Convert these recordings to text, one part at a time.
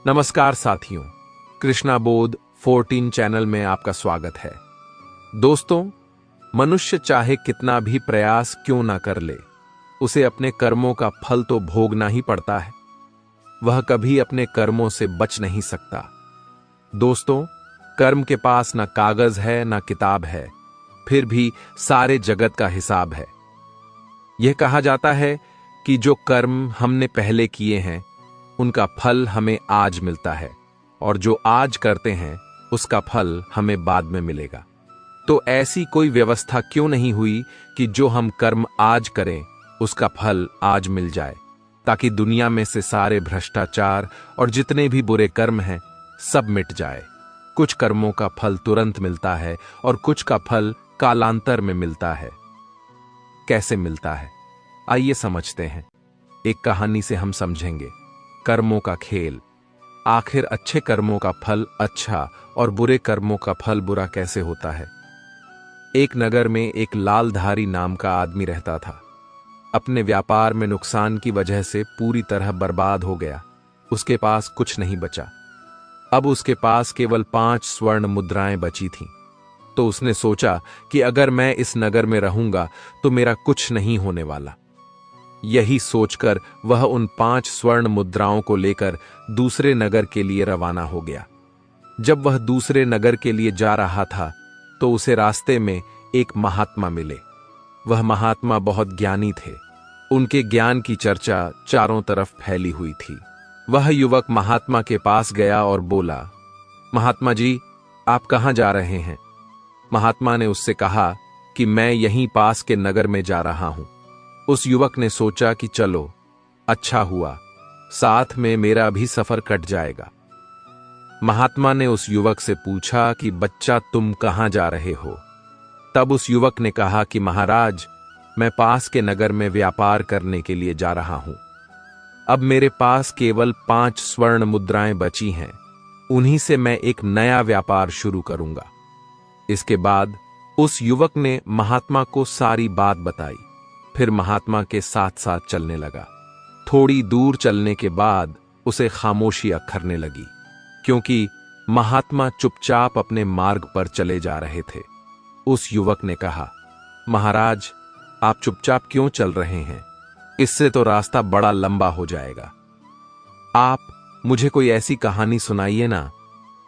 नमस्कार साथियों, कृष्णा बोध 14 चैनल में आपका स्वागत है। दोस्तों, मनुष्य चाहे कितना भी प्रयास क्यों ना कर ले, उसे अपने कर्मों का फल तो भोगना ही पड़ता है। वह कभी अपने कर्मों से बच नहीं सकता। दोस्तों, कर्म के पास ना कागज है ना किताब है, फिर भी सारे जगत का हिसाब है। यह कहा जाता है कि जो कर्म हमने पहले किए हैं उनका फल हमें आज मिलता है, और जो आज करते हैं उसका फल हमें बाद में मिलेगा। तो ऐसी कोई व्यवस्था क्यों नहीं हुई कि जो हम कर्म आज करें उसका फल आज मिल जाए, ताकि दुनिया में से सारे भ्रष्टाचार और जितने भी बुरे कर्म हैं सब मिट जाए। कुछ कर्मों का फल तुरंत मिलता है और कुछ का फल कालांतर में मिलता है। कैसे मिलता है, आइए समझते हैं। एक कहानी से हम समझेंगे कर्मों का खेल। आखिर अच्छे कर्मों का फल अच्छा और बुरे कर्मों का फल बुरा कैसे होता है। एक नगर में एक लालधारी नाम का आदमी रहता था। अपने व्यापार में नुकसान की वजह से पूरी तरह बर्बाद हो गया। उसके पास कुछ नहीं बचा। अब उसके पास केवल 5 स्वर्ण मुद्राएं बची थीं। तो उसने सोचा कि अगर मैं इस नगर में रहूंगा तो मेरा कुछ नहीं होने वाला। यही सोचकर वह उन 5 स्वर्ण मुद्राओं को लेकर दूसरे नगर के लिए रवाना हो गया। जब वह दूसरे नगर के लिए जा रहा था तो उसे रास्ते में एक महात्मा मिले। वह महात्मा बहुत ज्ञानी थे। उनके ज्ञान की चर्चा चारों तरफ फैली हुई थी। वह युवक महात्मा के पास गया और बोला, महात्मा जी, आप कहां जा रहे हैं? महात्मा ने उससे कहा कि मैं यहीं पास के नगर में जा रहा हूं। उस युवक ने सोचा कि चलो, अच्छा हुआ, साथ में मेरा भी सफर कट जाएगा। महात्मा ने उस युवक से पूछा कि बच्चा, तुम कहां जा रहे हो? तब उस युवक ने कहा कि महाराज, मैं पास के नगर में व्यापार करने के लिए जा रहा हूं। अब मेरे पास केवल 5 स्वर्ण मुद्राएं बची हैं। उन्हीं से मैं एक नया व्यापार शुरू करूंगा। इसके बाद उस युवक ने महात्मा को सारी बात बताई। फिर महात्मा के साथ साथ चलने लगा। थोड़ी दूर चलने के बाद उसे खामोशी अखरने लगी, क्योंकि महात्मा चुपचाप अपने मार्ग पर चले जा रहे थे। उस युवक ने कहा, महाराज, आप चुपचाप क्यों चल रहे हैं? इससे तो रास्ता बड़ा लंबा हो जाएगा। आप मुझे कोई ऐसी कहानी सुनाइए ना,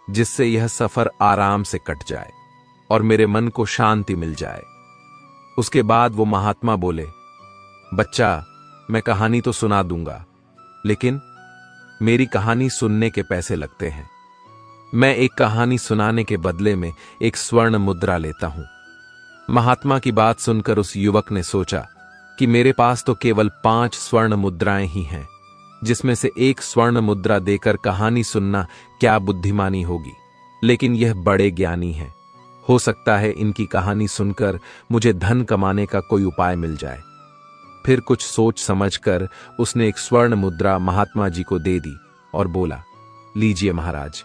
जिससे यह सफर आराम से कट जाए और मेरे मन को शांति मिल जाए। उसके बाद वो महात्मा बोले, बच्चा, मैं कहानी तो सुना दूंगा, लेकिन मेरी कहानी सुनने के पैसे लगते हैं। मैं एक कहानी सुनाने के बदले में एक स्वर्ण मुद्रा लेता हूं। महात्मा की बात सुनकर उस युवक ने सोचा कि मेरे पास तो केवल 5 स्वर्ण मुद्राएं ही हैं, जिसमें से एक स्वर्ण मुद्रा देकर कहानी सुनना क्या बुद्धिमानी होगी। लेकिन यह बड़े ज्ञानी हैं। हो सकता है इनकी कहानी सुनकर मुझे धन कमाने का कोई उपाय मिल जाए। फिर कुछ सोच समझकर उसने एक स्वर्ण मुद्रा महात्मा जी को दे दी और बोला, लीजिए महाराज,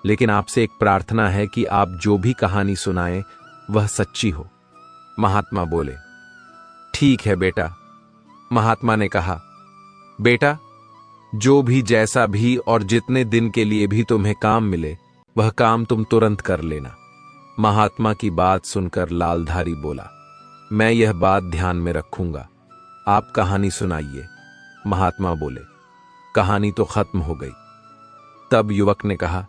लेकिन आपसे एक प्रार्थना है कि आप जो भी कहानी सुनाएं वह सच्ची हो। महात्मा बोले, ठीक है बेटा। महात्मा ने कहा, बेटा, जो भी जैसा भी और जितने दिन के लिए भी तुम्हें काम मिले वह काम तुम तुरंत कर लेना। महात्मा की बात सुनकर लालधारी बोला, मैं यह बात ध्यान में रखूंगा। आप कहानी सुनाइए। महात्मा बोले, कहानी तो खत्म हो गई। तब युवक ने कहा,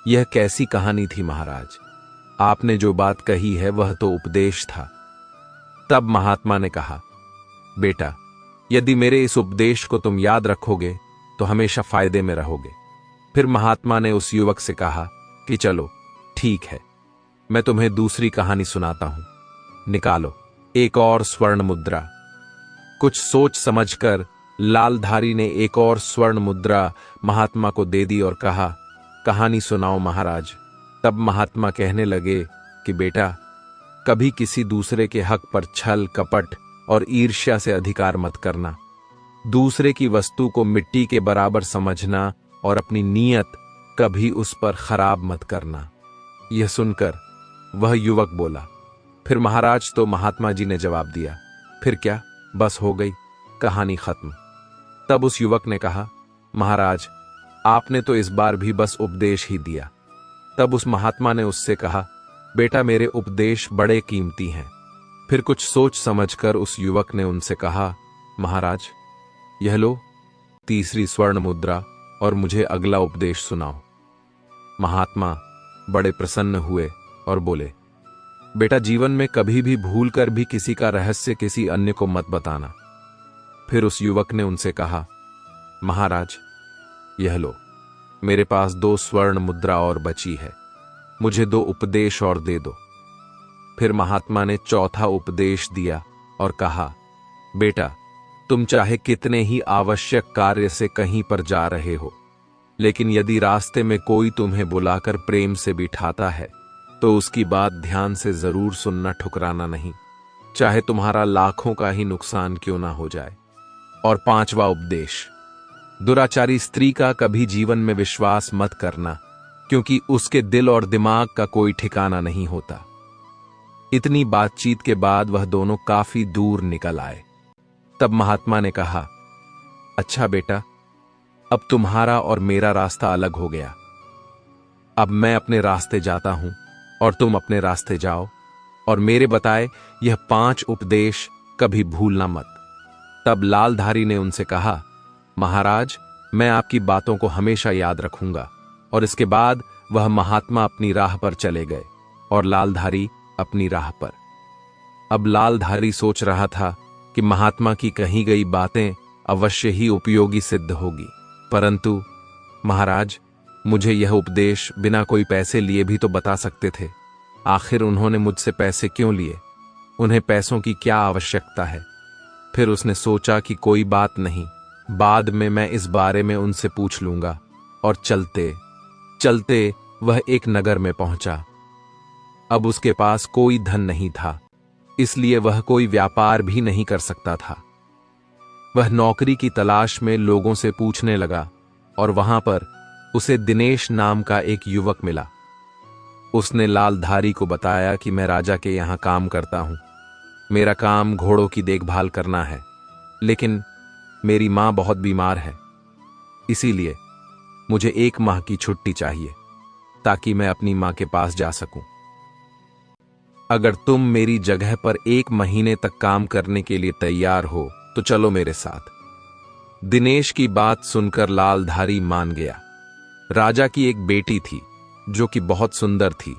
यह कैसी कहानी थी महाराज? आपने जो बात कही है वह तो उपदेश था। तब महात्मा ने कहा, बेटा, यदि मेरे इस उपदेश को तुम याद रखोगे तो हमेशा फायदे में रहोगे। फिर महात्मा ने उस युवक से कहा कि चलो ठीक है, मैं तुम्हें दूसरी कहानी सुनाता हूं। निकालो एक और स्वर्ण मुद्रा। कुछ सोच समझकर लालधारी ने एक और स्वर्ण मुद्रा महात्मा को दे दी और कहा, कहानी सुनाओ महाराज। तब महात्मा कहने लगे कि बेटा, कभी किसी दूसरे के हक पर छल कपट और ईर्ष्या से अधिकार मत करना। दूसरे की वस्तु को मिट्टी के बराबर समझना और अपनी नीयत कभी उस पर खराब मत करना। यह सुनकर वह युवक बोला, फिर महाराज, तो महात्मा जी ने जवाब दिया, फिर क्या, बस हो गई, कहानी खत्म। तब उस युवक ने कहा, महाराज, आपने तो इस बार भी बस उपदेश ही दिया। तब उस महात्मा ने उससे कहा, बेटा मेरे उपदेश बड़े कीमती हैं। फिर कुछ सोच समझकर उस युवक ने उनसे कहा, महाराज यह लो तीसरी स्वर्ण मुद्रा और मुझे अगला उपदेश सुनाओ। महात्मा बड़े प्रसन्न हुए और बोले, बेटा जीवन में कभी भी भूल कर भी किसी का रहस्य किसी अन्य को मत बताना। फिर उस युवक ने उनसे कहा, महाराज यह लो, मेरे पास 2 स्वर्ण मुद्रा और बची है, मुझे 2 उपदेश और दे दो। फिर महात्मा ने चौथा उपदेश दिया और कहा, बेटा तुम चाहे कितने ही आवश्यक कार्य से कहीं पर जा रहे हो, लेकिन यदि रास्ते में कोई तुम्हें बुलाकर प्रेम से बिठाता है तो उसकी बात ध्यान से जरूर सुनना, ठुकराना नहीं, चाहे तुम्हारा लाखों का ही नुकसान क्यों ना हो जाए। और 5वां उपदेश, दुराचारी स्त्री का कभी जीवन में विश्वास मत करना, क्योंकि उसके दिल और दिमाग का कोई ठिकाना नहीं होता। इतनी बातचीत के बाद वह दोनों काफी दूर निकल आए। तब महात्मा ने कहा, अच्छा बेटा, अब तुम्हारा और मेरा रास्ता अलग हो गया। अब मैं अपने रास्ते जाता हूं और तुम अपने रास्ते जाओ, और मेरे बताए यह 5 उपदेश कभी भूलना मत। तब लालधारी ने उनसे कहा, महाराज मैं आपकी बातों को हमेशा याद रखूंगा। और इसके बाद वह महात्मा अपनी राह पर चले गए और लालधारी अपनी राह पर। अब लालधारी सोच रहा था कि महात्मा की कही गई बातें अवश्य ही उपयोगी सिद्ध होगी, परंतु महाराज मुझे यह उपदेश बिना कोई पैसे लिए भी तो बता सकते थे। आखिर उन्होंने मुझसे पैसे क्यों लिए? उन्हें पैसों की क्या आवश्यकता है? फिर उसने सोचा कि कोई बात नहीं, बाद में मैं इस बारे में उनसे पूछ लूंगा। और चलते चलते वह एक नगर में पहुंचा। अब उसके पास कोई धन नहीं था, इसलिए वह कोई व्यापार भी नहीं कर सकता था। वह नौकरी की तलाश में लोगों से पूछने लगा और वहां पर उसे दिनेश नाम का एक युवक मिला। उसने लालधारी को बताया कि मैं राजा के यहां काम करता हूं, मेरा काम घोड़ों की देखभाल करना है, लेकिन मेरी मां बहुत बीमार है, इसीलिए मुझे 1 माह की छुट्टी चाहिए ताकि मैं अपनी मां के पास जा सकूं। अगर तुम मेरी जगह पर 1 महीने तक काम करने के लिए तैयार हो तो चलो मेरे साथ। दिनेश की बात सुनकर लालधारी मान गया। राजा की एक बेटी थी जो कि बहुत सुंदर थी।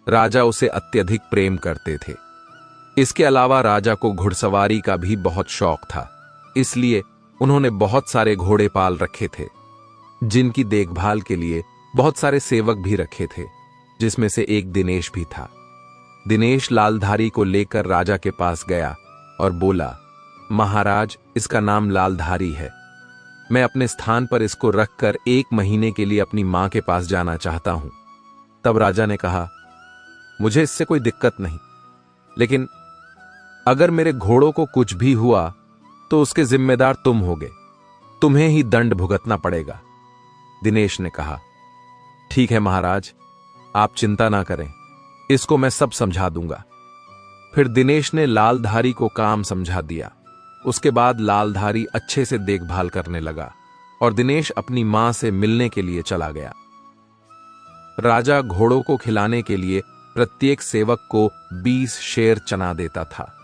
राजा उसे अत्यधिक प्रेम करते थे। इसके अलावा राजा को घुड़सवारी का भी बहुत शौक था, इसलिए उन्होंने बहुत सारे घोड़े पाल रखे थे, जिनकी देखभाल के लिए बहुत सारे सेवक भी रखे थे, जिसमें से एक दिनेश भी था। दिनेश लालधारी को लेकर राजा के पास गया और बोला, महाराज इसका नाम लालधारी है, मैं अपने स्थान पर इसको रखकर 1 महीने के लिए अपनी मां के पास जाना चाहता हूं। तब राजा ने कहा, मुझे इससे कोई दिक्कत नहीं, लेकिन अगर मेरे घोड़ों को कुछ भी हुआ तो उसके जिम्मेदार तुम होगे, तुम्हें ही दंड भुगतना पड़ेगा। दिनेश ने कहा, ठीक है महाराज, आप चिंता ना करें, इसको मैं सब समझा दूंगा। फिर दिनेश ने लालधारी को काम समझा दिया। उसके बाद लालधारी अच्छे से देखभाल करने लगा और दिनेश अपनी मां से मिलने के लिए चला गया। राजा घोड़ों को खिलाने के लिए प्रत्येक सेवक को 20 शेर चना देता था।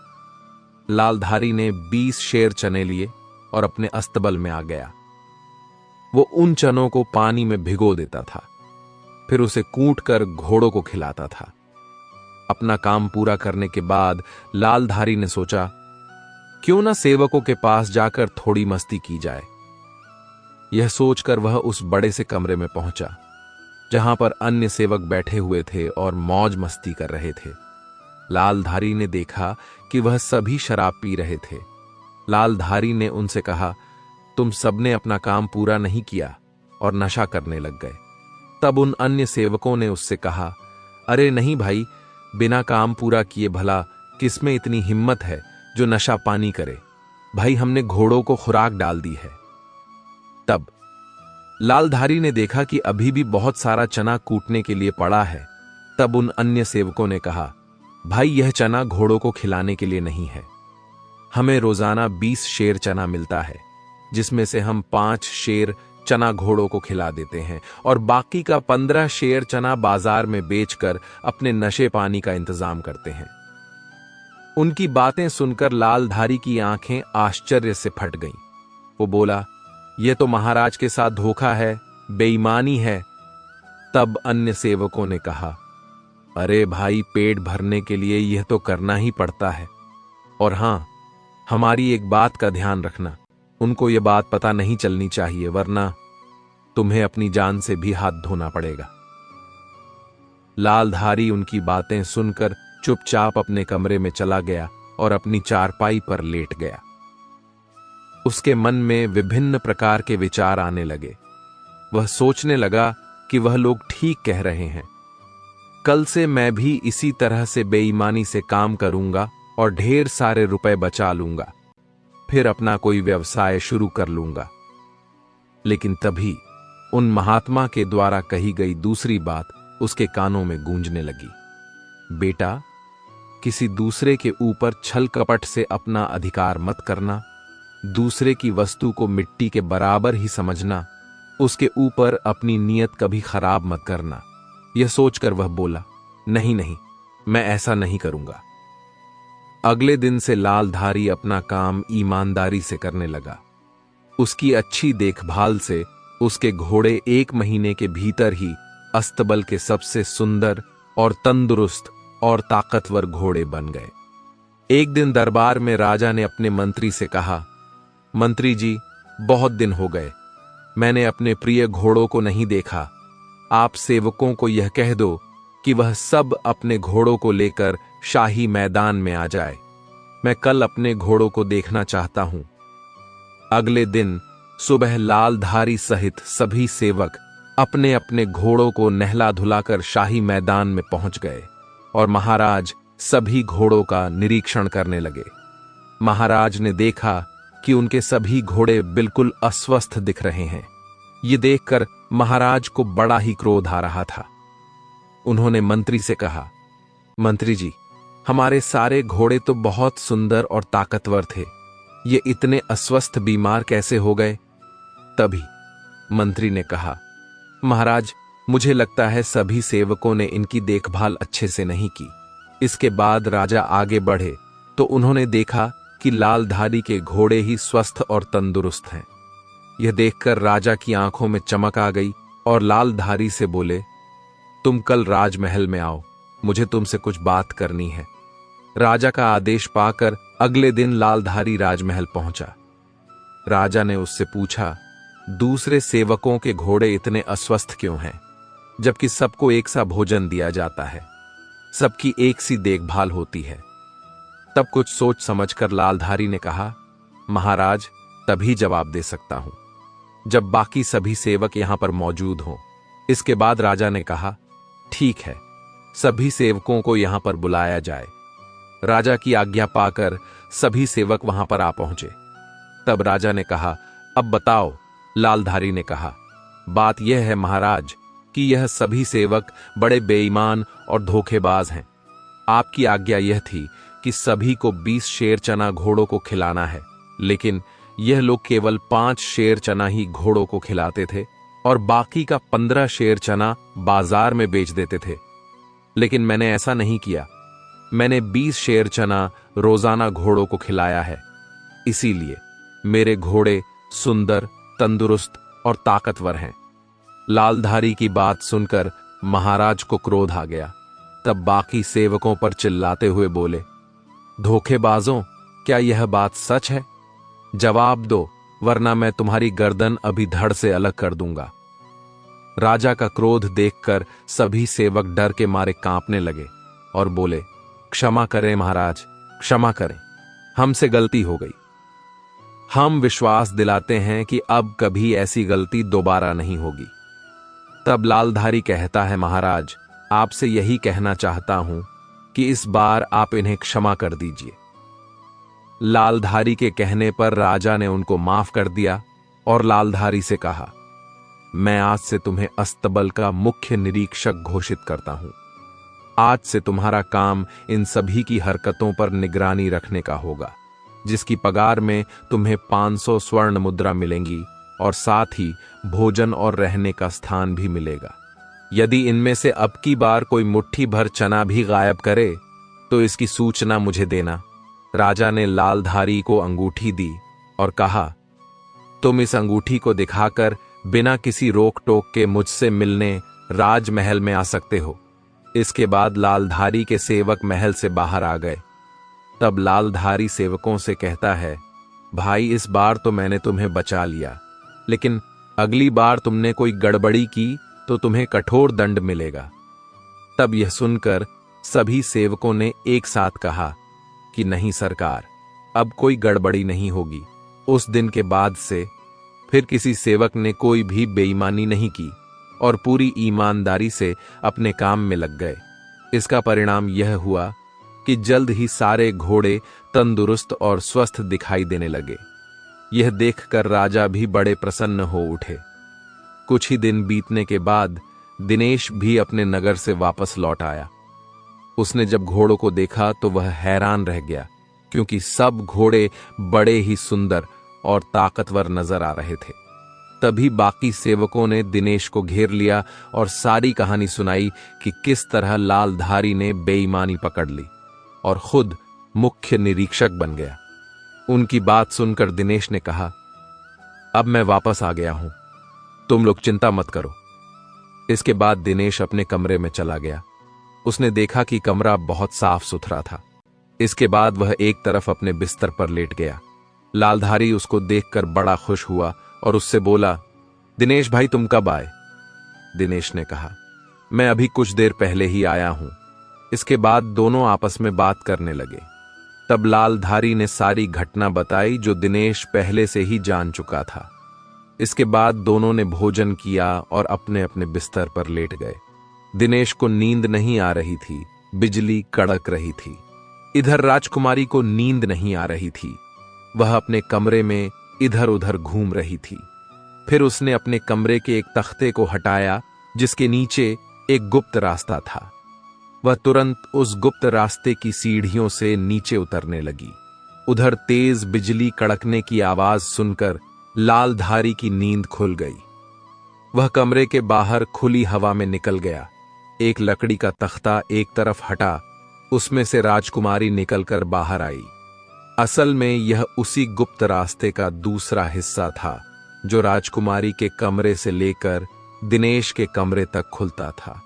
लालधारी ने 20 शेर चने लिए और अपने अस्तबल में आ गया। वो उन चनों को पानी में भिगो देता था, फिर उसे कूट कर घोड़ों को खिलाता था। अपना काम पूरा करने के बाद लालधारी ने सोचा, क्यों ना सेवकों के पास जाकर थोड़ी मस्ती की जाए। यह सोचकर वह उस बड़े से कमरे में पहुंचा जहां पर अन्य सेवक बैठे हुए थे और मौज मस्ती कर रहे थे। लालधारी ने देखा कि वह सभी शराब पी रहे थे। लालधारी ने उनसे कहा, तुम सबने अपना काम पूरा नहीं किया और नशा करने लग गए। तब उन अन्य सेवकों ने उससे कहा, अरे नहीं भाई, बिना काम पूरा किए भला किसमें इतनी हिम्मत है जो नशा पानी करे? भाई हमने घोड़ों को खुराक डाल दी है। तब लालधारी ने देखा कि अभी भी बहुत सारा चना कूटने के लिए पड़ा है। तब उन अन्य सेवकों ने कहा, भाई यह चना घोड़ों को खिलाने के लिए नहीं है, हमें रोजाना 20 शेर चना मिलता है, जिसमें से हम 5 शेर चना घोड़ों को खिला देते हैं और बाकी का 15 शेर चना बाजार में बेचकर अपने नशे पानी का इंतजाम करते हैं। उनकी बातें सुनकर लालधारी की आंखें आश्चर्य से फट गईं। वो बोला, यह तो महाराज के साथ धोखा है, बेईमानी है। तब अन्य सेवकों ने कहा, अरे भाई, पेट भरने के लिए यह तो करना ही पड़ता है। और हां, हमारी एक बात का ध्यान रखना, उनको यह बात पता नहीं चलनी चाहिए, वरना तुम्हें अपनी जान से भी हाथ धोना पड़ेगा। लालधारी उनकी बातें सुनकर चुपचाप अपने कमरे में चला गया और अपनी चारपाई पर लेट गया। उसके मन में विभिन्न प्रकार के विचार आने लगे। वह सोचने लगा कि वह लोग ठीक कह रहे हैं। कल से मैं भी इसी तरह से बेईमानी से काम करूंगा और ढेर सारे रुपए बचा लूंगा, फिर अपना कोई व्यवसाय शुरू कर लूंगा। लेकिन तभी उन महात्मा के द्वारा कही गई दूसरी बात उसके कानों में गूंजने लगी। बेटा, किसी दूसरे के ऊपर छल कपट से अपना अधिकार मत करना, दूसरे की वस्तु को मिट्टी के बराबर ही समझना, उसके ऊपर अपनी नीयत कभी खराब मत करना। यह सोचकर वह बोला, नहीं नहीं, मैं ऐसा नहीं करूंगा। अगले दिन से लालधारी अपना काम ईमानदारी से करने लगा। उसकी अच्छी देखभाल से उसके घोड़े 1 महीने के भीतर ही अस्तबल के सबसे सुंदर और तंदुरुस्त और ताकतवर घोड़े बन गए। एक दिन दरबार में राजा ने अपने मंत्री से कहा, मंत्री जी, बहुत दिन हो गए, मैंने अपने प्रिय घोड़ों को नहीं देखा। आप सेवकों को यह कह दो कि वह सब अपने घोड़ों को लेकर शाही मैदान में आ जाए। मैं कल अपने घोड़ों को देखना चाहता हूं। अगले दिन सुबह लालधारी सहित सभी सेवक अपने अपने घोड़ों को नहला धुलाकर शाही मैदान में पहुंच गए और महाराज सभी घोड़ों का निरीक्षण करने लगे। महाराज ने देखा कि उनके सभी घोड़े बिल्कुल अस्वस्थ दिख रहे हैं। ये देखकर महाराज को बड़ा ही क्रोध आ रहा था। उन्होंने मंत्री से कहा, मंत्री जी, हमारे सारे घोड़े तो बहुत सुंदर और ताकतवर थे, ये इतने अस्वस्थ बीमार कैसे हो गए? तभी मंत्री ने कहा, महाराज, मुझे लगता है सभी सेवकों ने इनकी देखभाल अच्छे से नहीं की। इसके बाद राजा आगे बढ़े तो उन्होंने देखा कि लालधारी के घोड़े ही स्वस्थ और तंदुरुस्त हैं। यह देखकर राजा की आंखों में चमक आ गई और लालधारी से बोले, तुम कल राजमहल में आओ, मुझे तुमसे कुछ बात करनी है। राजा का आदेश पाकर अगले दिन लालधारी राजमहल पहुंचा। राजा ने उससे पूछा, दूसरे सेवकों के घोड़े इतने अस्वस्थ क्यों हैं, जबकि सबको एक सा भोजन दिया जाता है, सबकी एक सी देखभाल होती है? तब कुछ सोच समझकर लालधारी ने कहा, महाराज, तभी जवाब दे सकता हूं जब बाकी सभी सेवक यहां पर मौजूद हों। इसके बाद राजा ने कहा, ठीक है, सभी सेवकों को यहां पर बुलाया जाए। राजा की आज्ञा पाकर सभी सेवक वहां पर आ पहुंचे। तब राजा ने कहा, अब बताओ। लालधारी ने कहा, बात यह है महाराज कि यह सभी सेवक बड़े बेईमान और धोखेबाज हैं। आपकी आज्ञा यह थी कि सभी को 20 शेर चना घोड़ों को खिलाना है, लेकिन यह लोग केवल 5 शेर चना ही घोड़ों को खिलाते थे और बाकी का 15 शेर चना बाजार में बेच देते थे। लेकिन मैंने ऐसा नहीं किया। मैंने 20 शेर चना रोजाना घोड़ों को खिलाया है। इसीलिए मेरे घोड़े सुंदर, तंदुरुस्त और ताकतवर हैं। लालधारी की बात सुनकर महाराज को क्रोध आ गया। तब बाकी सेवकों पर चिल्लाते हुए बोले, धोखेबाजों, क्या यह बात सच है? जवाब दो, वरना मैं तुम्हारी गर्दन अभी धड़ से अलग कर दूंगा। राजा का क्रोध देखकर सभी सेवक डर के मारे कांपने लगे और बोले, क्षमा करें महाराज, क्षमा करें, हमसे गलती हो गई। हम विश्वास दिलाते हैं कि अब कभी ऐसी गलती दोबारा नहीं होगी। तब लालधारी कहता है, महाराज, आपसे यही कहना चाहता हूं कि इस बार आप इन्हें क्षमा कर दीजिए। लालधारी के कहने पर राजा ने उनको माफ कर दिया और लालधारी से कहा, मैं आज से तुम्हें अस्तबल का मुख्य निरीक्षक घोषित करता हूं। आज से तुम्हारा काम इन सभी की हरकतों पर निगरानी रखने का होगा, जिसकी पगार में तुम्हें 500 स्वर्ण मुद्रा मिलेंगी और साथ ही भोजन और रहने का स्थान भी मिलेगा। यदि इनमें से अब की बार कोई मुट्ठी भर चना भी गायब करे तो इसकी सूचना मुझे देना। राजा ने लालधारी को अंगूठी दी और कहा, तुम इस अंगूठी को दिखाकर बिना किसी रोक टोक के मुझसे मिलने राजमहल में आ सकते हो। इसके बाद लालधारी के सेवक महल से बाहर आ गए। तब लालधारी सेवकों से कहता है, भाई इस बार तो मैंने तुम्हें बचा लिया, लेकिन अगली बार तुमने कोई गड़बड़ी की तो तुम्हें कठोर दंड मिलेगा। तब यह सुनकर सभी सेवकों ने एक साथ कहा कि नहीं सरकार, अब कोई गड़बड़ी नहीं होगी। उस दिन के बाद से फिर किसी सेवक ने कोई भी बेईमानी नहीं की और पूरी ईमानदारी से अपने काम में लग गए। इसका परिणाम यह हुआ कि जल्द ही सारे घोड़े तंदुरुस्त और स्वस्थ दिखाई देने लगे। यह देखकर राजा भी बड़े प्रसन्न हो उठे। कुछ ही दिन बीतने के बाद दिनेश भी अपने नगर से वापस लौट आया। उसने जब घोड़ों को देखा तो वह हैरान रह गया, क्योंकि सब घोड़े बड़े ही सुंदर और ताकतवर नजर आ रहे थे। तभी बाकी सेवकों ने दिनेश को घेर लिया और सारी कहानी सुनाई कि किस तरह लालधारी ने बेईमानी पकड़ ली और खुद मुख्य निरीक्षक बन गया। उनकी बात सुनकर दिनेश ने कहा, अब मैं वापस आ गया हूं, तुम लोग चिंता मत करो। इसके बाद दिनेश अपने कमरे में चला गया। उसने देखा कि कमरा बहुत साफ सुथरा था। इसके बाद वह एक तरफ अपने बिस्तर पर लेट गया। लालधारी उसको देखकर बड़ा खुश हुआ और उससे बोला, दिनेश भाई तुम कब आए? दिनेश ने कहा, मैं अभी कुछ देर पहले ही आया हूं। इसके बाद दोनों आपस में बात करने लगे। तब लालधारी ने सारी घटना बताई जो दिनेश पहले से ही जान चुका था। इसके बाद दोनों ने भोजन किया और अपने अपने बिस्तर पर लेट गए। दिनेश को नींद नहीं आ रही थी, बिजली कड़क रही थी। इधर राजकुमारी को नींद नहीं आ रही थी। वह अपने कमरे में इधर उधर घूम रही थी। फिर उसने अपने कमरे के एक तख्ते को हटाया जिसके नीचे एक गुप्त रास्ता था। वह तुरंत उस गुप्त रास्ते की सीढ़ियों से नीचे उतरने लगी। उधर तेज बिजली कड़कने की आवाज सुनकर लालधारी की नींद खुल गई। वह कमरे के बाहर खुली हवा में निकल गया। एक लकड़ी का तख्ता एक तरफ हटा, उसमें से राजकुमारी निकलकर बाहर आई। असल में यह उसी गुप्त रास्ते का दूसरा हिस्सा था जो राजकुमारी के कमरे से लेकर दिनेश के कमरे तक खुलता था।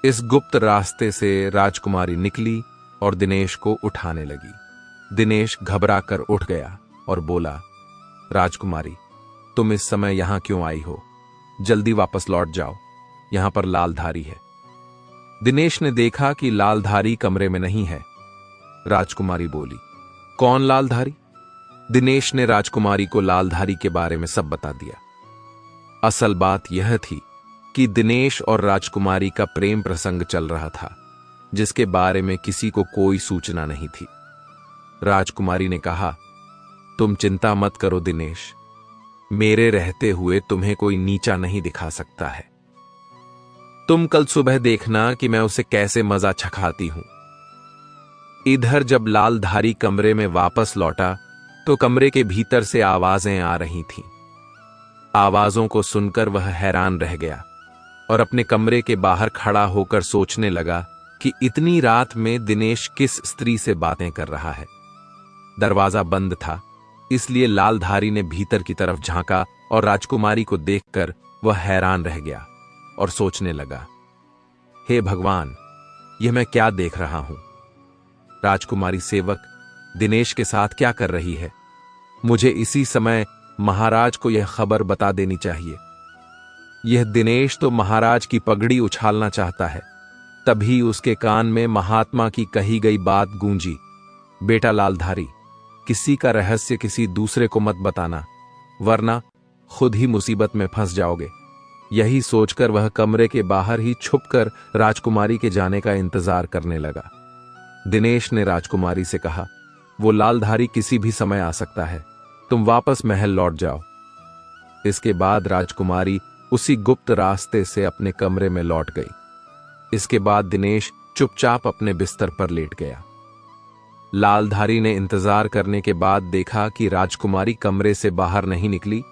इस गुप्त रास्ते से राजकुमारी निकली और दिनेश को उठाने लगी। दिनेश घबराकर उठ गया और बोला, राजकुमारी तुम इस समय यहां क्यों आई हो? जल्दी वापस लौट जाओ, यहां पर लालधारी है। दिनेश ने देखा कि लालधारी कमरे में नहीं है। राजकुमारी बोली, कौन लालधारी? दिनेश ने राजकुमारी को लालधारी के बारे में सब बता दिया। असल बात यह थी कि दिनेश और राजकुमारी का प्रेम प्रसंग चल रहा था, जिसके बारे में किसी को कोई सूचना नहीं थी। राजकुमारी ने कहा, तुम चिंता मत करो दिनेश, मेरे रहते हुए तुम्हें कोई नीचा नहीं दिखा सकता है। तुम कल सुबह देखना कि मैं उसे कैसे मजा चखाती हूं। इधर जब लालधारी कमरे में वापस लौटा तो कमरे के भीतर से आवाजें आ रही थीं। आवाजों को सुनकर वह हैरान रह गया और अपने कमरे के बाहर खड़ा होकर सोचने लगा कि इतनी रात में दिनेश किस स्त्री से बातें कर रहा है। दरवाजा बंद था, इसलिए लालधारी ने भीतर की तरफ झांका और राजकुमारी को देखकर वह हैरान रह गया और सोचने लगा, हे भगवान, यह मैं क्या देख रहा हूं? राजकुमारी सेवक दिनेश के साथ क्या कर रही है? मुझे इसी समय महाराज को यह खबर बता देनी चाहिए। यह दिनेश तो महाराज की पगड़ी उछालना चाहता है। तभी उसके कान में महात्मा की कही गई बात गूंजी, बेटा लालधारी, किसी का रहस्य किसी दूसरे को मत बताना, वरना खुद ही मुसीबत में फंस जाओगे। यही सोचकर वह कमरे के बाहर ही छुपकर राजकुमारी के जाने का इंतजार करने लगा। दिनेश ने राजकुमारी से कहा, वो लालधारी किसी भी समय आ सकता है, तुम वापस महल लौट जाओ। इसके बाद राजकुमारी उसी गुप्त रास्ते से अपने कमरे में लौट गई। इसके बाद दिनेश चुपचाप अपने बिस्तर पर लेट गया। लालधारी ने इंतजार करने के बाद देखा कि राजकुमारी कमरे से बाहर नहीं निकली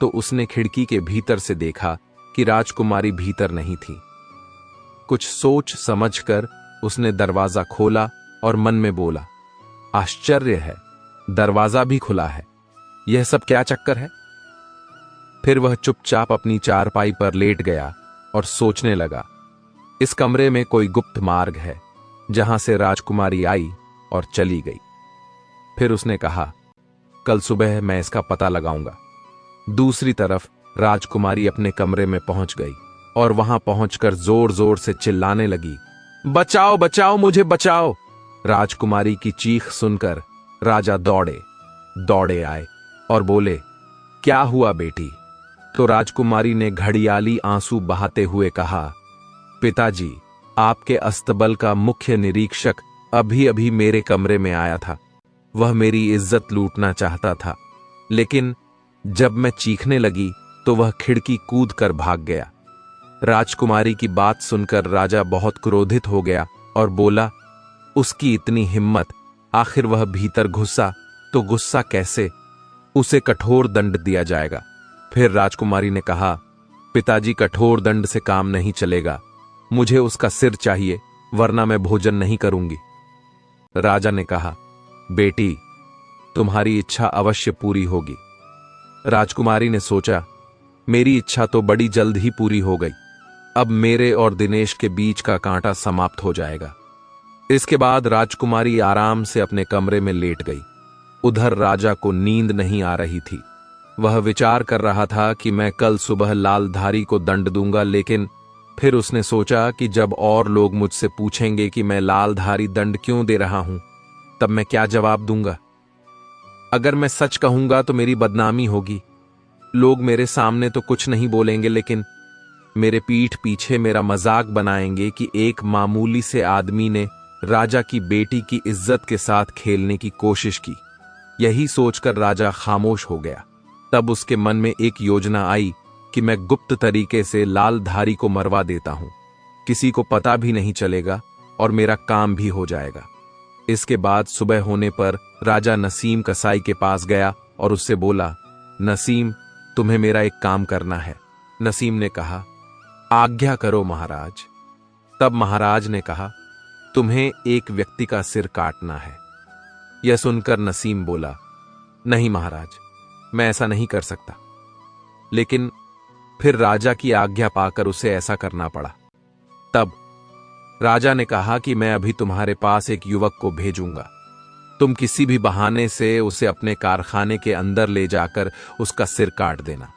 तो उसने खिड़की के भीतर से देखा कि राजकुमारी भीतर नहीं थी। कुछ सोच समझकर उसने दरवाजा खोला और मन में बोला, आश्चर्य है, दरवाजा भी खुला है, यह सब क्या चक्कर है। फिर वह चुपचाप अपनी चारपाई पर लेट गया और सोचने लगा, इस कमरे में कोई गुप्त मार्ग है जहां से राजकुमारी आई और चली गई। फिर उसने कहा, कल सुबह मैं इसका पता लगाऊंगा। दूसरी तरफ राजकुमारी अपने कमरे में पहुंच गई और वहां पहुंचकर जोर जोर से चिल्लाने लगी, बचाओ बचाओ, मुझे बचाओ। राजकुमारी की चीख सुनकर राजा दौड़े आए और बोले, क्या हुआ बेटी। तो राजकुमारी ने घड़ियाली आंसू बहाते हुए कहा, पिताजी, आपके अस्तबल का मुख्य निरीक्षक अभी अभी मेरे कमरे में आया था। वह मेरी इज्जत लूटना चाहता था, लेकिन जब मैं चीखने लगी तो वह खिड़की कूद कर भाग गया। राजकुमारी की बात सुनकर राजा बहुत क्रोधित हो गया और बोला, उसकी इतनी हिम्मत, आखिर वह भीतर घुसा तो गुस्सा कैसे, उसे कठोर दंड दिया जाएगा। फिर राजकुमारी ने कहा, पिताजी, कठोर दंड से काम नहीं चलेगा, मुझे उसका सिर चाहिए, वरना मैं भोजन नहीं करूंगी। राजा ने कहा, बेटी, तुम्हारी इच्छा अवश्य पूरी होगी। राजकुमारी ने सोचा, मेरी इच्छा तो बड़ी जल्द ही पूरी हो गई, अब मेरे और दिनेश के बीच का कांटा समाप्त हो जाएगा। इसके बाद राजकुमारी आराम से अपने कमरे में लेट गई। उधर राजा को नींद नहीं आ रही थी। वह विचार कर रहा था कि मैं कल सुबह लालधारी को दंड दूंगा, लेकिन फिर उसने सोचा कि जब और लोग मुझसे पूछेंगे कि मैं लालधारी दंड क्यों दे रहा हूं, तब मैं क्या जवाब दूंगा। अगर मैं सच कहूंगा तो मेरी बदनामी होगी। लोग मेरे सामने तो कुछ नहीं बोलेंगे, लेकिन मेरे पीठ पीछे मेरा मजाक बनाएंगे कि एक मामूली से आदमी ने राजा की बेटी की इज्जत के साथ खेलने की कोशिश की। यही सोचकर राजा खामोश हो गया। तब उसके मन में एक योजना आई कि मैं गुप्त तरीके से लालधारी को मरवा देता हूं, किसी को पता भी नहीं चलेगा और मेरा काम भी हो जाएगा। इसके बाद सुबह होने पर राजा नसीम कसाई के पास गया और उससे बोला, नसीम, तुम्हें मेरा एक काम करना है। नसीम ने कहा, आज्ञा करो महाराज। तब महाराज ने कहा, तुम्हें एक व्यक्ति का सिर काटना है। यह सुनकर नसीम बोला, नहीं महाराज, मैं ऐसा नहीं कर सकता। लेकिन फिर राजा की आज्ञा पाकर उसे ऐसा करना पड़ा। तब राजा ने कहा कि मैं अभी तुम्हारे पास एक युवक को भेजूंगा, तुम किसी भी बहाने से उसे अपने कारखाने के अंदर ले जाकर उसका सिर काट देना।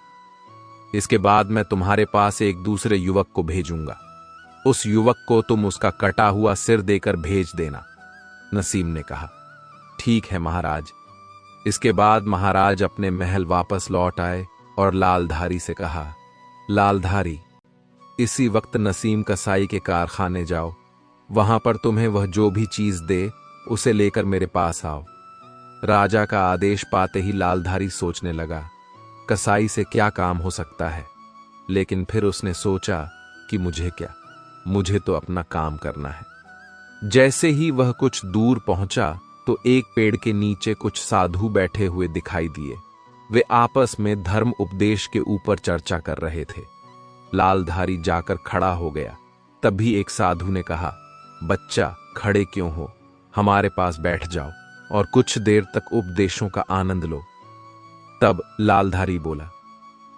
इसके बाद मैं तुम्हारे पास एक दूसरे युवक को भेजूंगा, उस युवक को तुम उसका कटा हुआ सिर देकर भेज देना। नसीम ने कहा, ठीक है महाराज। इसके बाद महाराज अपने महल वापस लौट आए और लालधारी से कहा, लालधारी, इसी वक्त नसीम कसाई के कारखाने जाओ, वहां पर तुम्हें वह जो भी चीज दे उसे लेकर मेरे पास आओ। राजा का आदेश पाते ही लालधारी सोचने लगा, कसाई से क्या काम हो सकता है, लेकिन फिर उसने सोचा कि मुझे क्या, मुझे तो अपना काम करना है। जैसे ही वह कुछ दूर पहुंचा तो एक पेड़ के नीचे कुछ साधु बैठे हुए दिखाई दिए। वे आपस में धर्म उपदेश के ऊपर चर्चा कर रहे थे। लालधारी जाकर खड़ा हो गया। तभी एक साधु ने कहा, बच्चा, खड़े क्यों हो, हमारे पास बैठ जाओ और कुछ देर तक उपदेशों का आनंद लो। तब लालधारी बोला,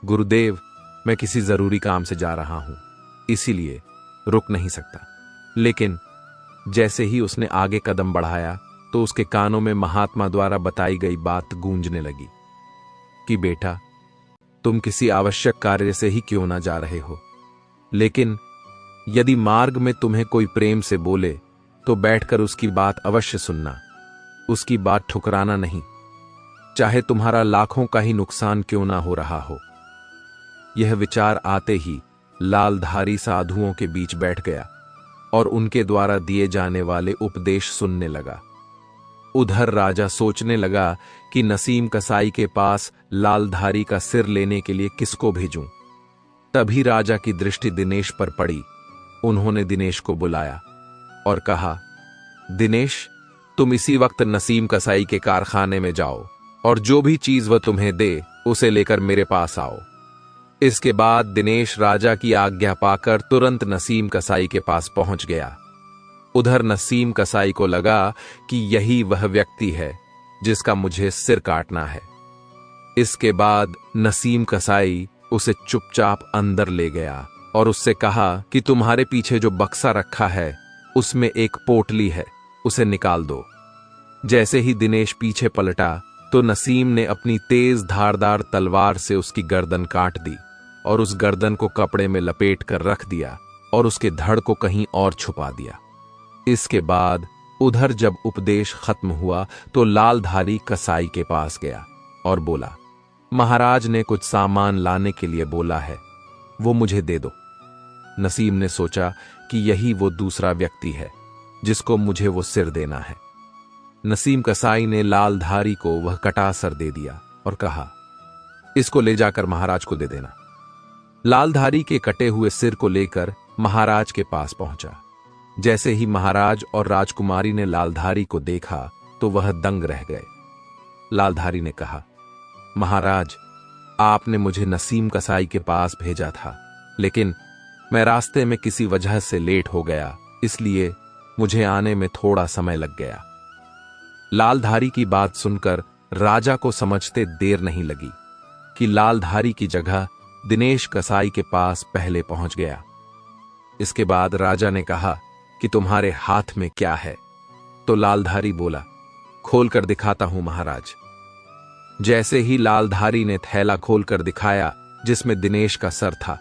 गुरुदेव, मैं किसी जरूरी काम से जा रहा हूं, इसीलिए रुक नहीं सकता। लेकिन जैसे ही उसने आगे कदम बढ़ाया तो उसके कानों में महात्मा द्वारा बताई गई बात गूंजने लगी कि बेटा, तुम किसी आवश्यक कार्य से ही क्यों ना जा रहे हो, लेकिन यदि मार्ग में तुम्हें कोई प्रेम से बोले तो बैठकर उसकी बात अवश्य सुनना, उसकी बात ठुकराना नहीं, चाहे तुम्हारा लाखों का ही नुकसान क्यों ना हो रहा हो। यह विचार आते ही लालधारी साधुओं के बीच बैठ गया और उनके द्वारा दिए जाने वाले उपदेश सुनने लगा। उधर राजा सोचने लगा कि नसीम कसाई के पास लालधारी का सिर लेने के लिए किसको भेजूं। तभी राजा की दृष्टि दिनेश पर पड़ी। उन्होंने दिनेश को बुलाया और कहा, दिनेश, तुम इसी वक्त नसीम कसाई के कारखाने में जाओ और जो भी चीज वह तुम्हें दे उसे लेकर मेरे पास आओ। इसके बाद दिनेश राजा की आज्ञा पाकर तुरंत नसीम कसाई के पास पहुंच गया। उधर नसीम कसाई को लगा कि यही वह व्यक्ति है जिसका मुझे सिर काटना है। इसके बाद नसीम कसाई उसे चुपचाप अंदर ले गया और उससे कहा कि तुम्हारे पीछे जो बक्सा रखा है उसमें एक पोटली है, उसे निकाल दो। जैसे ही दिनेश पीछे पलटा तो नसीम ने अपनी तेज धारदार तलवार से उसकी गर्दन काट दी और उस गर्दन को कपड़े में लपेट कर रख दिया और उसके धड़ को कहीं और छुपा दिया। इसके बाद उधर जब उपदेश खत्म हुआ तो लालधारी कसाई के पास गया और बोला, महाराज ने कुछ सामान लाने के लिए बोला है, वो मुझे दे दो। नसीम ने सोचा कि यही वो दूसरा व्यक्ति है जिसको मुझे वो सिर देना है। नसीम कसाई ने लालधारी को वह कटासर दे दिया और कहा, इसको ले जाकर महाराज को दे देना। लालधारी के कटे हुए सिर को लेकर महाराज के पास पहुंचा। जैसे ही महाराज और राजकुमारी ने लालधारी को देखा तो वह दंग रह गए। लालधारी ने कहा, महाराज, आपने मुझे नसीम कसाई के पास भेजा था, लेकिन मैं रास्ते में किसी वजह से लेट हो गया, इसलिए मुझे आने में थोड़ा समय लग गया। लालधारी की बात सुनकर राजा को समझते देर नहीं लगी कि लालधारी की जगह दिनेश कसाई के पास पहले पहुंच गया। इसके बाद राजा ने कहा कि तुम्हारे हाथ में क्या है? तो लालधारी बोला, खोलकर दिखाता हूं महाराज। जैसे ही लालधारी ने थैला खोलकर दिखाया जिसमें दिनेश का सर था,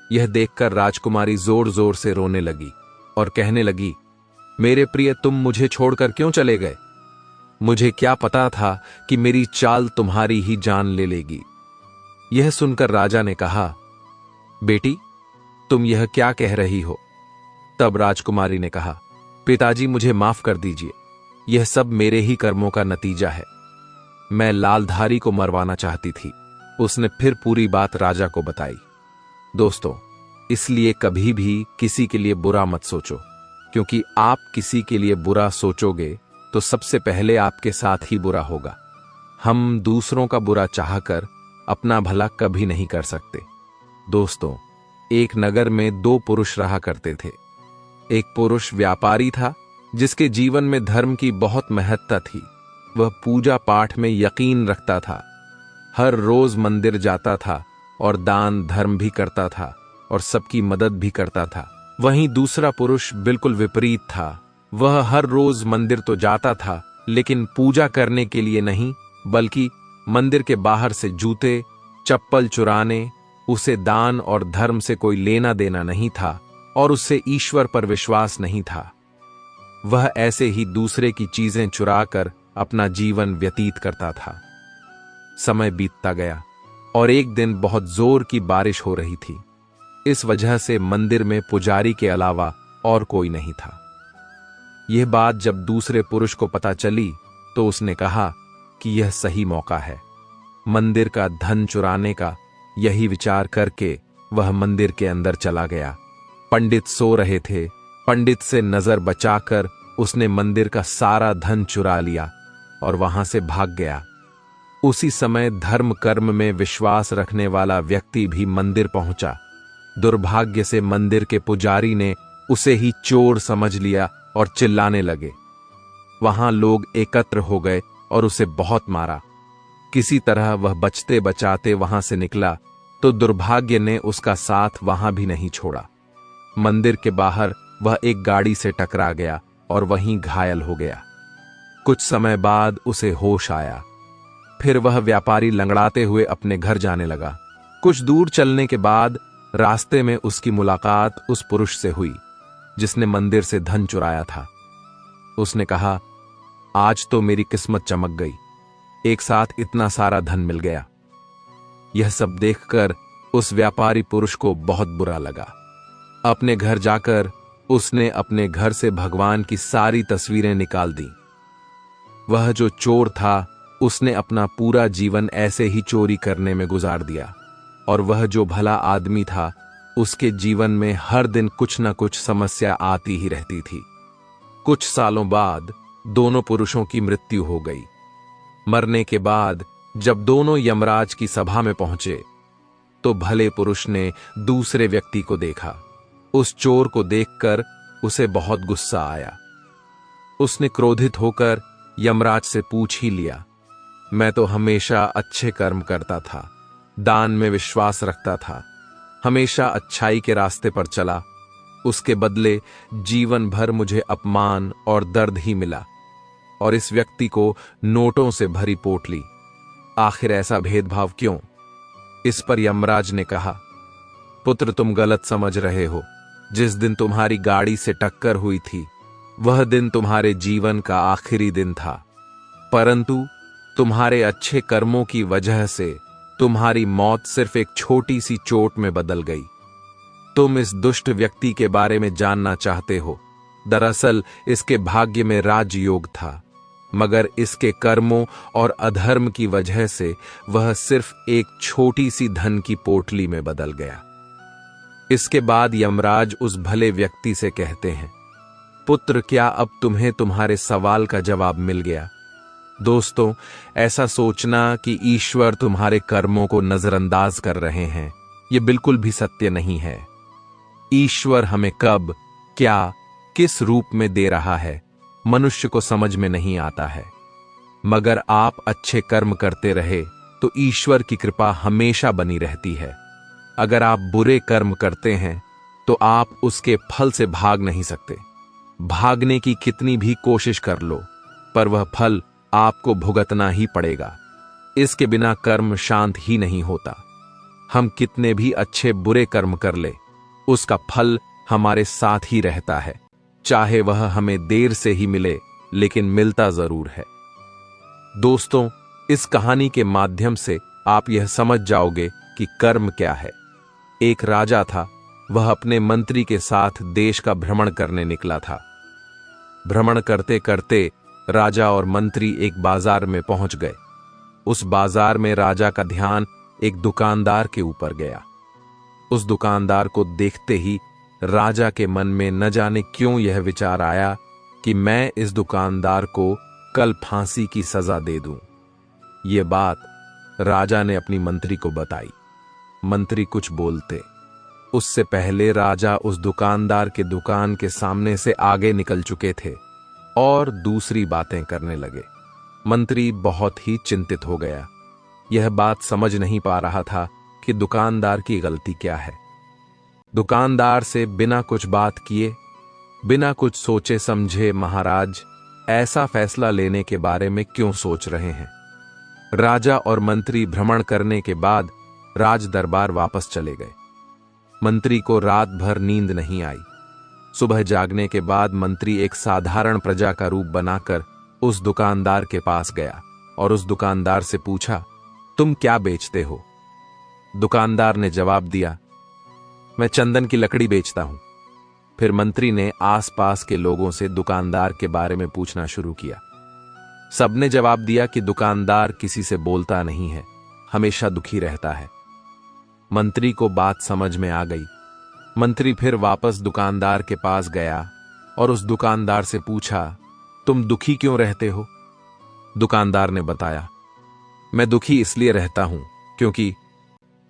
यह देखकर राजकुमारी जोर जोर से रोने लगी और कहने लगी, मेरे प्रिय, तुम मुझे छोड़कर क्यों चले गए? मुझे क्या पता था कि मेरी चाल तुम्हारी ही जान ले लेगी। यह सुनकर राजा ने कहा, बेटी, तुम यह क्या कह रही हो? तब राजकुमारी ने कहा, पिताजी, मुझे माफ कर दीजिए, यह सब मेरे ही कर्मों का नतीजा है। मैं लालधारी को मरवाना चाहती थी। उसने फिर पूरी बात राजा को बताई। दोस्तों, इसलिए कभी भी किसी के लिए बुरा मत सोचो, क्योंकि आप किसी के लिए बुरा सोचोगे तो सबसे पहले आपके साथ ही बुरा होगा। हम दूसरों का बुरा चाहकर अपना भला कभी नहीं कर सकते। दोस्तों, एक नगर में दो पुरुष रहा करते थे। एक पुरुष व्यापारी था जिसके जीवन में धर्म की बहुत महत्ता थी। वह पूजा पाठ में यकीन रखता था, हर रोज मंदिर जाता था और दान धर्म भी करता था और सबकी मदद भी करता था। वहीं दूसरा पुरुष बिल्कुल विपरीत था। वह हर रोज मंदिर तो जाता था, लेकिन पूजा करने के लिए नहीं, बल्कि मंदिर के बाहर से जूते चप्पल चुराने, उसे दान और धर्म से कोई लेना देना नहीं था और उससे ईश्वर पर विश्वास नहीं था। वह ऐसे ही दूसरे की चीजें चुराकर अपना जीवन व्यतीत करता था। समय बीतता गया और एक दिन बहुत जोर की बारिश हो रही थी। इस वजह से मंदिर में पुजारी के अलावा और कोई नहीं था। यह बात जब दूसरे पुरुष को पता चली तो उसने कहा कि यह सही मौका है मंदिर का धन चुराने का। यही विचार करके वह मंदिर के अंदर चला गया। पंडित सो रहे थे। पंडित से नजर बचाकर उसने मंदिर का सारा धन चुरा लिया और वहां से भाग गया। उसी समय धर्म कर्म में विश्वास रखने वाला व्यक्ति भी मंदिर पहुंचा। दुर्भाग्य से मंदिर के पुजारी ने उसे ही चोर समझ लिया और चिल्लाने लगे। वहां लोग एकत्र हो गए और उसे बहुत मारा। किसी तरह वह बचते बचाते वहां से निकला तो दुर्भाग्य ने उसका साथ वहां भी नहीं छोड़ा। मंदिर के बाहर वह एक गाड़ी से टकरा गया और वहीं घायल हो गया। कुछ समय बाद उसे होश आया। फिर वह व्यापारी लंगड़ाते हुए अपने घर जाने लगा। कुछ दूर चलने के बाद रास्ते में उसकी मुलाकात उस पुरुष से हुई जिसने मंदिर से धन चुराया था। उसने कहा, आज तो मेरी किस्मत चमक गई, एक साथ इतना सारा धन मिल गया। यह सब देखकर उस व्यापारी पुरुष को बहुत बुरा लगा। अपने घर जाकर उसने अपने घर से भगवान की सारी तस्वीरें निकाल दी। वह जो चोर था उसने अपना पूरा जीवन ऐसे ही चोरी करने में गुजार दिया, और वह जो भला आदमी था उसके जीवन में हर दिन कुछ न कुछ समस्या आती ही रहती थी। कुछ सालों बाद दोनों पुरुषों की मृत्यु हो गई। मरने के बाद जब दोनों यमराज की सभा में पहुंचे तो भले पुरुष ने दूसरे व्यक्ति को देखा। उस चोर को देखकर उसे बहुत गुस्सा आया। उसने क्रोधित होकर यमराज से पूछ ही लिया, मैं तो हमेशा अच्छे कर्म करता था, दान में विश्वास रखता था, हमेशा अच्छाई के रास्ते पर चला, उसके बदले जीवन भर मुझे अपमान और दर्द ही मिला, और इस व्यक्ति को नोटों से भरी पोटली। आखिर ऐसा भेदभाव क्यों? इस पर यमराज ने कहा, पुत्र तुम गलत समझ रहे हो। जिस दिन तुम्हारी गाड़ी से टक्कर हुई थी वह दिन तुम्हारे जीवन का आखिरी दिन था, परंतु तुम्हारे अच्छे कर्मों की वजह से तुम्हारी मौत सिर्फ एक छोटी सी चोट में बदल गई। तुम इस दुष्ट व्यक्ति के बारे में जानना चाहते हो। दरअसल इसके भाग्य में राजयोग था, मगर इसके कर्मों और अधर्म की वजह से वह सिर्फ एक छोटी सी धन की पोटली में बदल गया। इसके बाद यमराज उस भले व्यक्ति से कहते हैं, पुत्र क्या अब तुम्हें तुम्हारे सवाल का जवाब मिल गया? दोस्तों, ऐसा सोचना कि ईश्वर तुम्हारे कर्मों को नजरअंदाज कर रहे हैं, यह बिल्कुल भी सत्य नहीं है। ईश्वर हमें कब, क्या, किस रूप में दे रहा है, मनुष्य को समझ में नहीं आता है। मगर आप अच्छे कर्म करते रहे तो ईश्वर की कृपा हमेशा बनी रहती है। अगर आप बुरे कर्म करते हैं तो आप उसके फल से भाग नहीं सकते। भागने की कितनी भी कोशिश कर लो, पर वह फल आपको भुगतना ही पड़ेगा। इसके बिना कर्म शांत ही नहीं होता। हम कितने भी अच्छे बुरे कर्म कर ले, उसका फल हमारे साथ ही रहता है, चाहे वह हमें देर से ही मिले, लेकिन मिलता जरूर है। दोस्तों, इस कहानी के माध्यम से आप यह समझ जाओगे कि कर्म क्या है। एक राजा था, वह अपने मंत्री के साथ देश का भ्रमण करने निकला था। भ्रमण करते करते राजा और मंत्री एक बाजार में पहुंच गए। उस बाजार में राजा का ध्यान एक दुकानदार के ऊपर गया। उस दुकानदार को देखते ही राजा के मन में न जाने क्यों यह विचार आया कि मैं इस दुकानदार को कल फांसी की सजा दे दूं। यह बात राजा ने अपनी मंत्री को बताई। मंत्री कुछ बोलते उससे पहले राजा उस दुकानदार के दुकान के सामने से आगे निकल चुके थे और दूसरी बातें करने लगे। मंत्री बहुत ही चिंतित हो गया। यह बात समझ नहीं पा रहा था कि दुकानदार की गलती क्या है। दुकानदार से बिना कुछ बात किए, बिना कुछ सोचे समझे, महाराज ऐसा फैसला लेने के बारे में क्यों सोच रहे हैं? राजा और मंत्री भ्रमण करने के बाद राज दरबार वापस चले गए। मंत्री को रात भर नींद नहीं आई। सुबह जागने के बाद मंत्री एक साधारण प्रजा का रूप बनाकर उस दुकानदार के पास गया और उस दुकानदार से पूछा, तुम क्या बेचते हो? दुकानदार ने जवाब दिया, मैं चंदन की लकड़ी बेचता हूं। फिर मंत्री ने आसपास के लोगों से दुकानदार के बारे में पूछना शुरू किया। सबने जवाब दिया कि दुकानदार किसी से बोलता नहीं है, हमेशा दुखी रहता है। मंत्री को बात समझ में आ गई। मंत्री फिर वापस दुकानदार के पास गया और उस दुकानदार से पूछा, तुम दुखी क्यों रहते हो? दुकानदार ने बताया, मैं दुखी इसलिए रहता हूं क्योंकि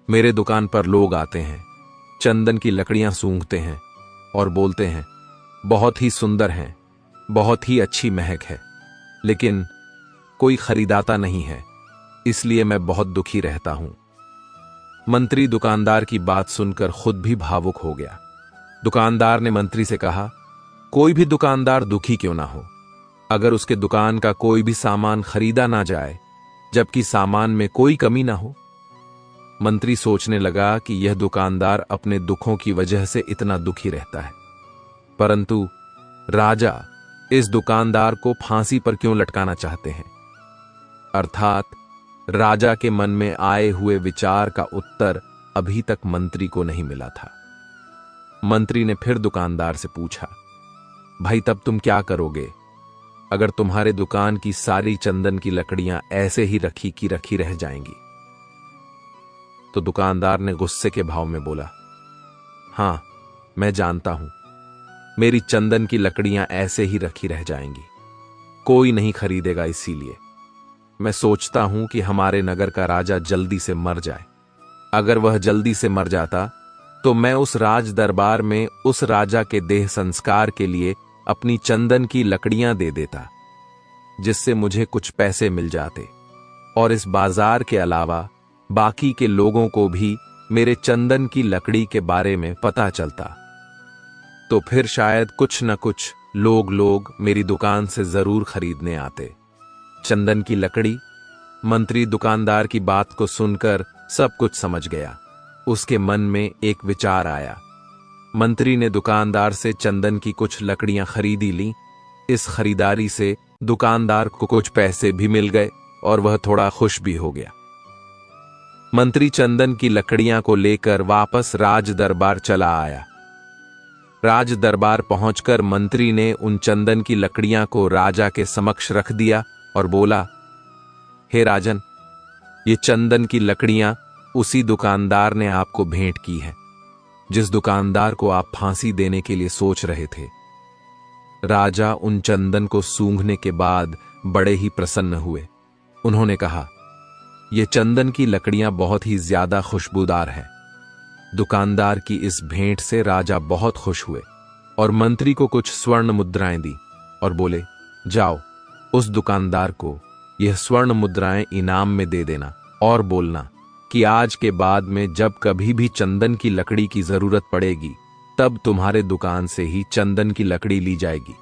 मेरे दुकान पर लोग आते हैं, चंदन की लकड़ियां सूंघते हैं और बोलते हैं, बहुत ही सुंदर हैं, बहुत ही अच्छी महक है, लेकिन कोई खरीदाता नहीं है, इसलिए मैं बहुत दुखी रहता हूं। मंत्री दुकानदार की बात सुनकर खुद भी भावुक हो गया। दुकानदार ने मंत्री से कहा, कोई भी दुकानदार दुखी क्यों ना हो, अगर उसके दुकान का कोई भी सामान खरीदा ना जाए, जबकि सामान में कोई कमी ना हो। मंत्री सोचने लगा कि यह दुकानदार अपने दुखों की वजह से इतना दुखी रहता है, परंतु राजा इस दुकानदार को फांसी पर क्यों लटकाना चाहते हैं? अर्थात राजा के मन में आए हुए विचार का उत्तर अभी तक मंत्री को नहीं मिला था। मंत्री ने फिर दुकानदार से पूछा, भाई तब तुम क्या करोगे अगर तुम्हारे दुकान की सारी चंदन की लकड़ियां ऐसे ही रखी की रखी रह जाएंगी? तो दुकानदार ने गुस्से के भाव में बोला, हां, मैं जानता हूं, मेरी चंदन की लकड़ियां ऐसे ही रखी रह जाएंगी, कोई नहीं खरीदेगा इसीलिए। मैं सोचता हूं कि हमारे नगर का राजा जल्दी से मर जाए। अगर वह जल्दी से मर जाता तो मैं उस राज दरबार में उस राजा के देह संस्कार के लिए अपनी चंदन की लकड़ियां दे देता, जिससे मुझे कुछ पैसे मिल जाते और इस बाजार के अलावा बाकी के लोगों को भी मेरे चंदन की लकड़ी के बारे में पता चलता। तो फिर शायद कुछ न कुछ लोग मेरी दुकान से जरूर खरीदने आते। चंदन की लकड़ी। मंत्री दुकानदार की बात को सुनकर सब कुछ समझ गया। उसके मन में एक विचार आया। मंत्री ने दुकानदार से चंदन की कुछ लकड़ियां खरीदी ली। इस खरीदारी से दुकानदार को कुछ पैसे भी मिल गए और वह थोड़ा खुश भी हो गया। मंत्री चंदन की लकड़ियां को लेकर वापस राज दरबार चला आया। राज दरबार पहुंचकर मंत्री ने उन चंदन की लकड़ियां को राजा के समक्ष रख दिया और बोला, हे राजन, ये चंदन की लकड़ियां उसी दुकानदार ने आपको भेंट की है जिस दुकानदार को आप फांसी देने के लिए सोच रहे थे। राजा उन चंदन को सूंघने के बाद बड़े ही प्रसन्न हुए। उन्होंने कहा, ये चंदन की लकड़ियां बहुत ही ज्यादा खुशबूदार हैं। दुकानदार की इस भेंट से राजा बहुत खुश हुए और मंत्री को कुछ स्वर्ण मुद्राएं दी और बोले, जाओ उस दुकानदार को यह स्वर्ण मुद्राएं इनाम में दे देना और बोलना कि आज के बाद में जब कभी भी चंदन की लकड़ी की जरूरत पड़ेगी तब तुम्हारे दुकान से ही चंदन की लकड़ी ली जाएगी।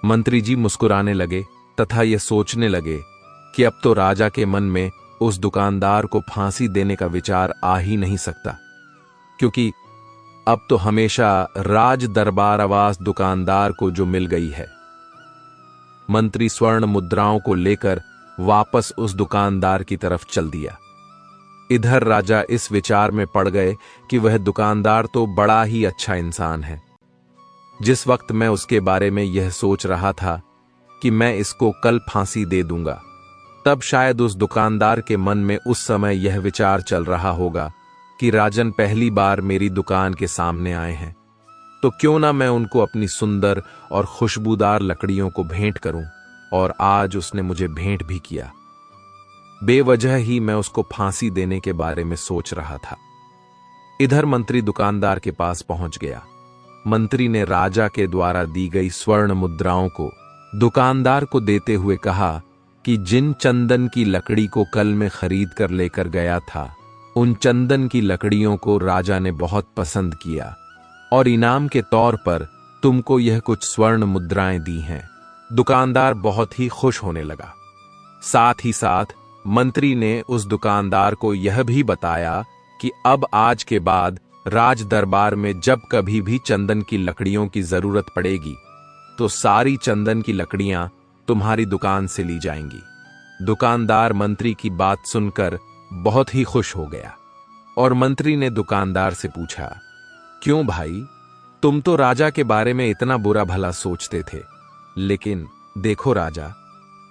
मंत्री जी मुस्कुराने लगे तथा ये सोचने लगे कि अब तो राजा के मन में उस दुकानदार को फांसी देने का विचार आ ही नहीं सकता, क्योंकि अब तो हमेशा राज दरबार आवास दुकानदार को जो मिल गई है। मंत्री स्वर्ण मुद्राओं को लेकर वापस उस दुकानदार की तरफ चल दिया। इधर राजा इस विचार में पड़ गए कि वह दुकानदार तो बड़ा ही अच्छा इंसान है। जिस वक्त मैं उसके बारे में यह सोच रहा था कि मैं इसको कल फांसी दे दूंगा, तब शायद उस दुकानदार के मन में उस समय यह विचार चल रहा होगा कि राजन पहली बार मेरी दुकान के सामने आए हैं, तो क्यों ना मैं उनको अपनी सुंदर और खुशबूदार लकड़ियों को भेंट करूं। और आज उसने मुझे भेंट भी किया। बेवजह ही मैं उसको फांसी देने के बारे में सोच रहा था। इधर मंत्री दुकानदार के पास पहुंच गया। मंत्री ने राजा के द्वारा दी गई स्वर्ण मुद्राओं को दुकानदार को देते हुए कहा कि जिन चंदन की लकड़ी को कल मैं खरीद कर लेकर गया था, उन चंदन की लकड़ियों को राजा ने बहुत पसंद किया और इनाम के तौर पर तुमको यह कुछ स्वर्ण मुद्राएं दी हैं। दुकानदार बहुत ही खुश होने लगा। साथ ही साथ मंत्री ने उस दुकानदार को यह भी बताया कि अब आज के बाद राज दरबार में जब कभी भी चंदन की लकड़ियों की जरूरत पड़ेगी तो सारी चंदन की लकड़ियां तुम्हारी दुकान से ली जाएंगी। दुकानदार मंत्री की बात सुनकर बहुत ही खुश हो गया और मंत्री ने दुकानदार से पूछा, क्यों भाई, तुम तो राजा के बारे में इतना बुरा भला सोचते थे, लेकिन देखो राजा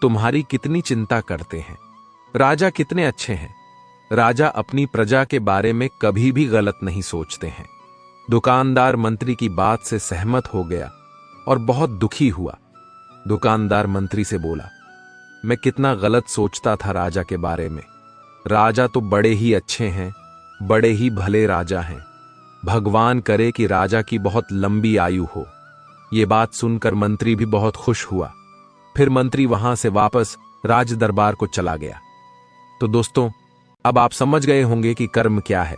तुम्हारी कितनी चिंता करते हैं। राजा कितने अच्छे हैं। राजा अपनी प्रजा के बारे में कभी भी गलत नहीं सोचते हैं। दुकानदार मंत्री की बात से सहमत हो गया और बहुत दुखी हुआ। दुकानदार मंत्री से बोला, मैं कितना गलत सोचता था राजा के बारे में। राजा तो बड़े ही अच्छे हैं, बड़े ही भले राजा हैं। भगवान करे कि राजा की बहुत लंबी आयु हो। ये बात सुनकर मंत्री भी बहुत खुश हुआ। फिर मंत्री वहां से वापस राज दरबार को चला गया। तो दोस्तों, अब आप समझ गए होंगे कि कर्म क्या है।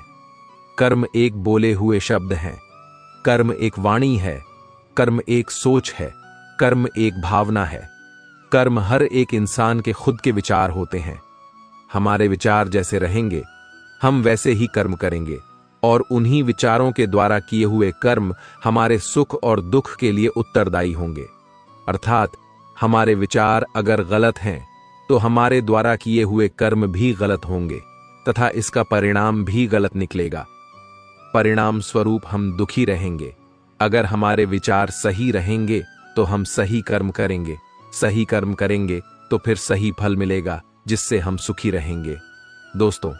कर्म एक बोले हुए शब्द है, कर्म एक वाणी है, कर्म एक सोच है, कर्म एक भावना है। कर्म हर एक इंसान के खुद के विचार होते हैं। हमारे विचार जैसे रहेंगे हम वैसे ही कर्म करेंगे और उन्हीं विचारों के द्वारा किए हुए कर्म हमारे सुख और दुख के लिए उत्तरदायी होंगे। अर्थात हमारे विचार अगर गलत हैं तो हमारे द्वारा किए हुए कर्म भी गलत होंगे तथा इसका परिणाम भी गलत निकलेगा। परिणाम स्वरूप हम दुखी रहेंगे। अगर हमारे विचार सही रहेंगे तो हम सही कर्म करेंगे, सही कर्म करेंगे तो फिर सही फल मिलेगा जिससे हम सुखी रहेंगे। दोस्तों,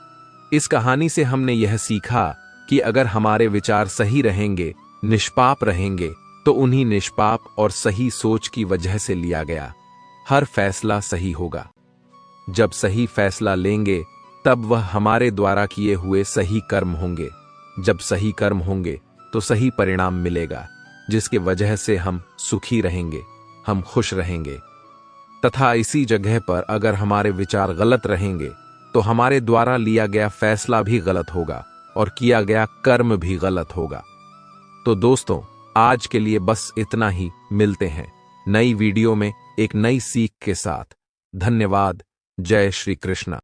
इस कहानी से हमने यह सीखा कि अगर हमारे विचार सही रहेंगे, निष्पाप रहेंगे, तो उन्हीं निष्पाप और सही सोच की वजह से लिया गया हर फैसला सही होगा। जब सही फैसला लेंगे तब वह हमारे द्वारा किए हुए सही कर्म होंगे। जब सही कर्म होंगे तो सही परिणाम मिलेगा, जिसकी वजह से हम सुखी रहेंगे, हम खुश रहेंगे। तथा इसी जगह पर अगर हमारे विचार गलत रहेंगे तो हमारे द्वारा लिया गया फैसला भी गलत होगा और किया गया कर्म भी गलत होगा। तो दोस्तों, आज के लिए बस इतना ही। मिलते हैं नई वीडियो में एक नई सीख के साथ। धन्यवाद। जय श्री कृष्ण।